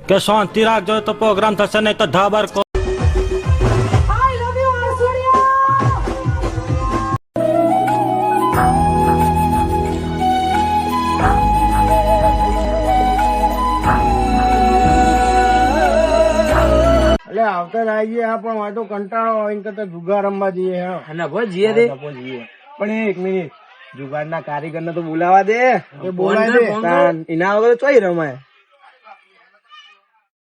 કે શાંતિ રાખજો તો પ્રોગ્રામ થશે, નહીં તો ધાબર કો આવતા આવી જઈએ પણ હોય તો કંટાળો હોય કરતા જુગાર રમવા જઈએ. જઈએ દે પણ એક મિનિટ જુગાર ના કારીગર ને તો બોલાવા દે. બોલાય દે એના વગર ચોઈ રમાય.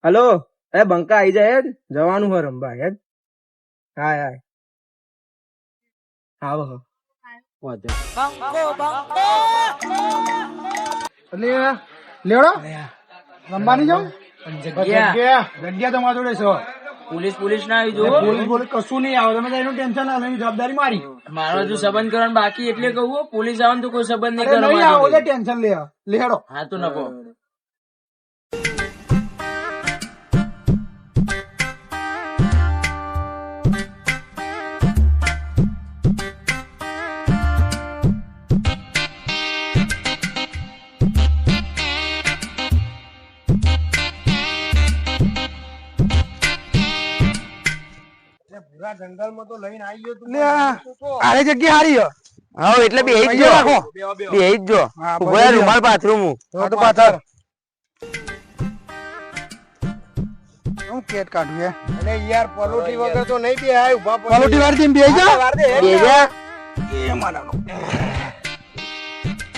હલો એ બંકા આઈ જાય જવાનું હોય રમવા હેડ. હાય હાય આવો હો લેવડો રમવાની જાવ જગ્યા તમારા જોડે છે. પોલીસ ના આવી જો. પોલીસ કશું નહીં આવે, તમે એનું ટેન્શન ના લેવાની જવાબદારી મારી. મારો હજુ સંબંધ કરવાનું બાકી એટલે કહું પોલીસ આવે તો કોઈ સંબંધ નહીં નહીં આવો કરવાનો. ટેન્શન લેડો. હા તો નકો જંગલ માં તો લઈને આવી ગયો તું. આરે જગ્યા હારી હા એટલે બે જ જો રાખો, બે જ જો ઉભો રૂમાલ પાથરું હું તો પાથર હું કેટ કાઢું અને યાર પલોટી વગર તો નહીં બે આય ઉભા પલોટી વાળી બે જા બે જા એ મારાનો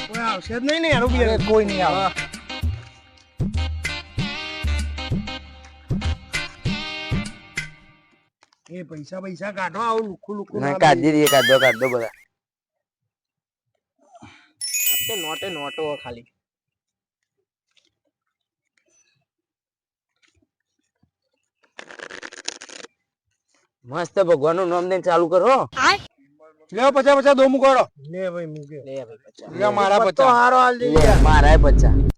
કોઈ આવશે જ નહીં ને યાર બે કોઈ નહીં આવે. એ પૈસા કાઢો આવું લુખું ના કાઢી દઈએ કાઢો બધા નોટો ખાલી મસ્ત ભગવાન નું નામ દઈને ચાલુ કરો. લે 50 દો મુકોડો. લે ભાઈ મૂકે લે ભાઈ 50 મારા 50 તો હારો હાલ દે મારા 50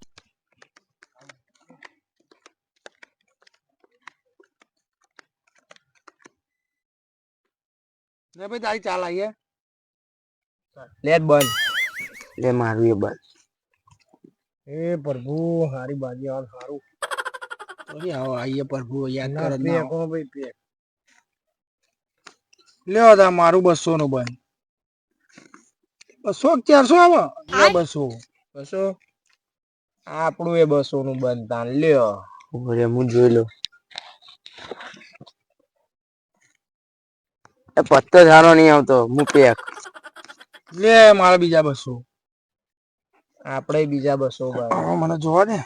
લે ભાઈ તારી ચાલ આઈએ લે બંધ લે મારું એ બંધ. એ પ્રભુ હારી બાજી આવ સારું આવો આઈએ પ્રભુ યાદ કરો ના કો ભાઈ પે લ્યો દા મારું 200 નું બંધ 200 400 આવો 200 આપણું એ 200 નું બંધ તાન લ્યો ઓરે હું જોઈ લો એ પત્તો સારો નહીં આવતો હું પેક લે મારા બીજા 200 આપણે બીજા 200 ભાઈ મને જોવા દે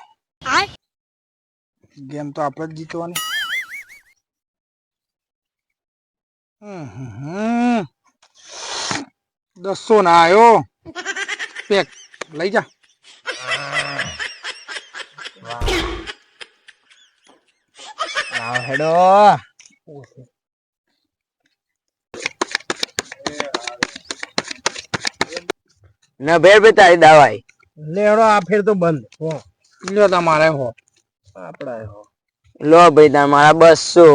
ગેમ તો આપણે જ જીતવાની. 200 ના આયો પેક લઈ જા. હેડો ના ભેર બે તારી દવાઈ લેડો આ ફેર તો બંધ હો લ્યો તમારે હો આપડા હો લો ભાઈ તાર મારા 200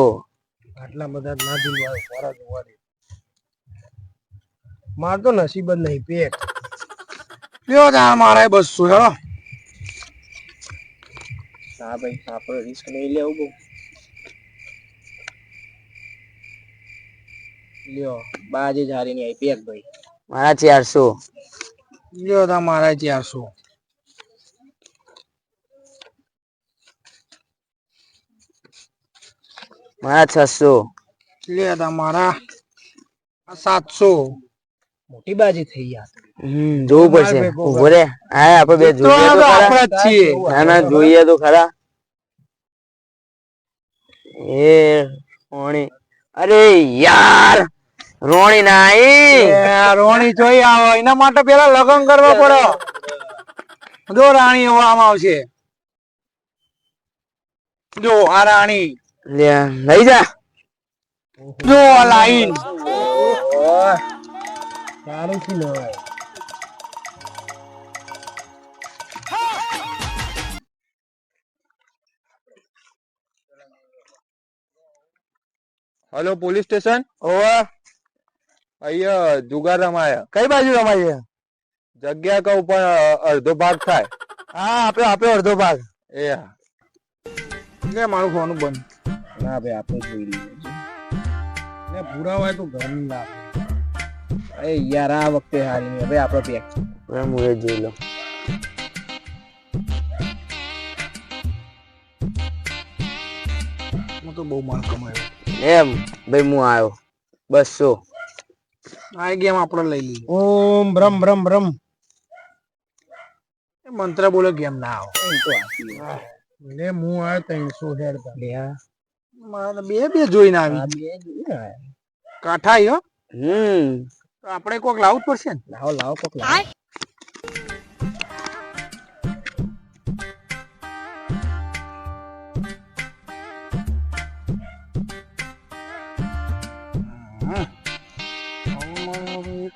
આટલા બધા ના જીલવા ફરજ હોવા માર તો નસીબ જ નહીં પેક લ્યો તાર મારે 200 હેડો. હા ભાઈ આપણે રિસ્ક નહીં લેવું બહુ લ્યો બાજી જારી ની આઈ પેક ભાઈ મારા 400 લ્યો તા મારા 400 મારા 600 લ્યો તા મારા 700 મોટી બાજી થઈ યાર. જોવું પડશે ઉભો રે આ આપણે બે જોઈએ તો ખરા ના ના જોઈએ તો ખરા. એ રોણી અરે યાર રોણી ના રોણી જોઈ આવો એના માટે પેલા લગ્ન કરવા પડે. જો રાણી આમાં આવશે જો આ રાણી લે લઈ જા જો આ લાઈન સારું થી લેવાય. हेलो पुलिस स्टेशन ઓવા અહીંયા જુગાર રમાયા કઈ બાજુ રમાય જગ્યા કા ઉપર અડધો ભાગ થાય હા આપ્યો અડધો ભાગ એ હા. લે મારું ફોન બંધ. ના ભાઈ આપણે જોઈ લઈએ ને પૂરા હોય તો ઘર ની લાવ. અરે યાર આ વખતે હારી નહીં ભાઈ આપણો પેક હું એ જોઈ લઉં. હું તો બહુ માલ કમાયો. એમ ભાઈ હું આવ્યો 200. આ ગેમ આપણે લઈ લઈએ. ઓમ બ્રહ્મ બ્રહ્મ બ્રહ્મ. એ મંત્ર બોલે ગેમ ના આવે. લે હું આ 300 હેડતા. લે મારે બે જોઈને આવી. કાઠા આયો. તો આપણે કોક લાવવું જ પડશે ને. લાવો કોક લાવો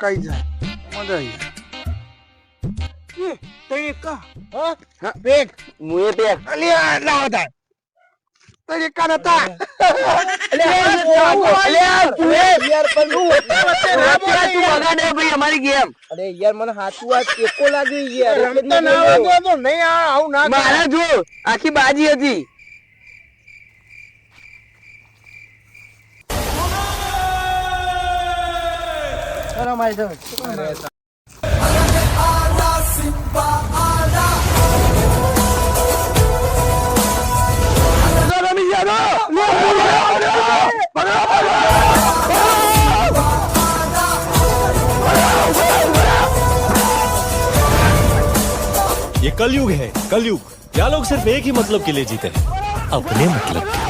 કઈ જાય મજા આવી પેક હું એ પેક. અલ્યા લાવો તાર તઈ એકા નતા અમારી ગેમ અરે યાર મને હાચું વાત એકો લાગી યાર રમતા ના આવતો તો નહીં આવું ના મારા જો આખી બાજી હતી. ये कलयुग है कलयुग। क्या लोग सिर्फ एक ही मतलब के लिए जीते हैं, अपने मतलब के।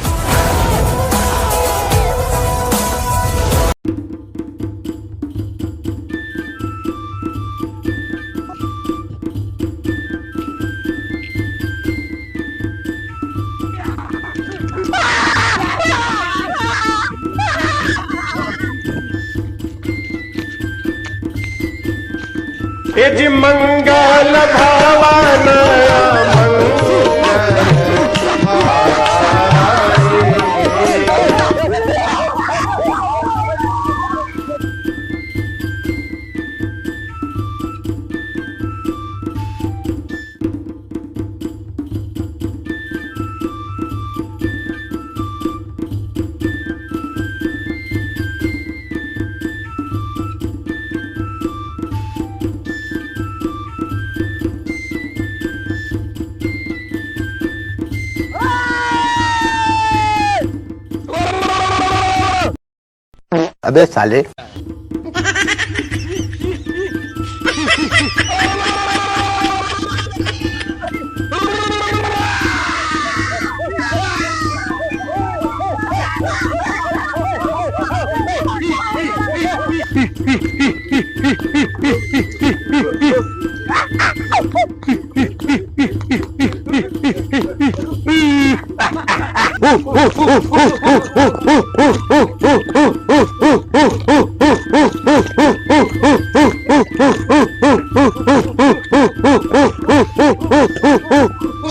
मंगल भवन अबे साले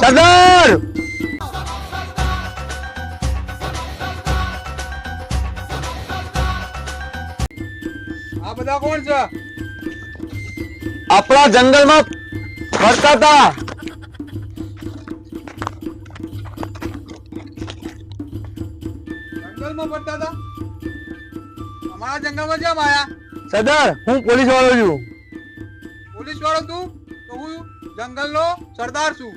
सरदार આ બધા કોણ છે अपना जंगल में फरता था। જંગલમાં ફરતા હતા અમારા જંગલમાં કેમ આયા सरदार हूँ पुलिस वालों છું। પોલીસ વાળો તું તો હું જંગલનો સરદાર છું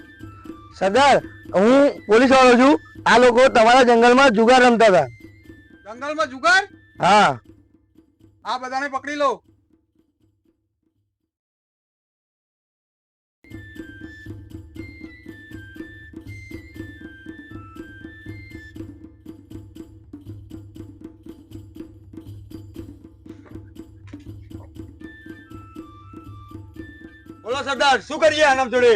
સરદાર હું પોલીસ વાળો છું। આ લોકો તમારા જંગલમાં જુગાર રમતા હતા। જંગલમાં જુગાર હા આ બધાને પકડી લો બોલો સરદાર શું કરીએ આનામ જોડે?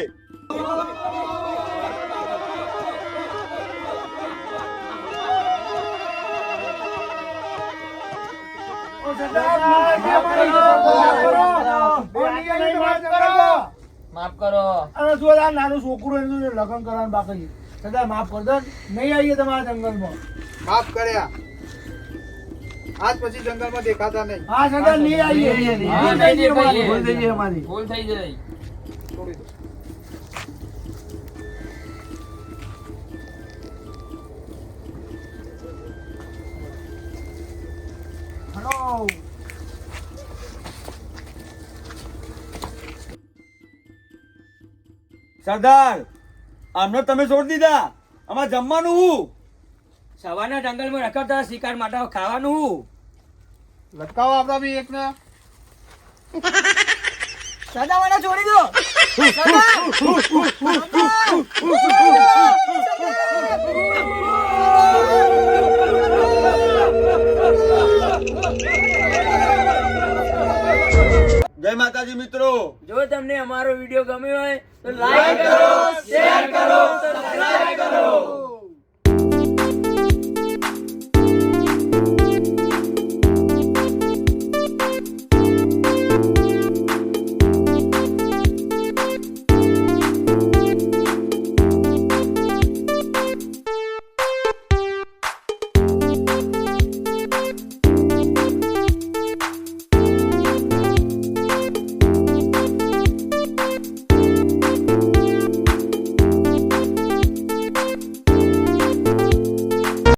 માફ કરો. અને જો આ નાનું છોકરું એનું લગ્ન કરવાનું બાકી છે. સદા માફ કર દો. નહીં આવીએ તમારા જંગલમાં. માફ કર્યા આજ પછી જંગલમાં દેખાતા નહીં હા સદા નહીં આવીએ. ભૂલ થઈ ગઈ અમારી. ભૂલ થઈ ગઈ અમારી. ભૂલ થઈ જાય. છોડી દો સરદાર અમને તમે છોડી દીધા, અમારે જમવાનું હું? સવારના જંગલમાં રખડતા શિકાર માટે ખાવાનું હું? લટકાવો આપડા બી એકને. સદા મને છોડી દો.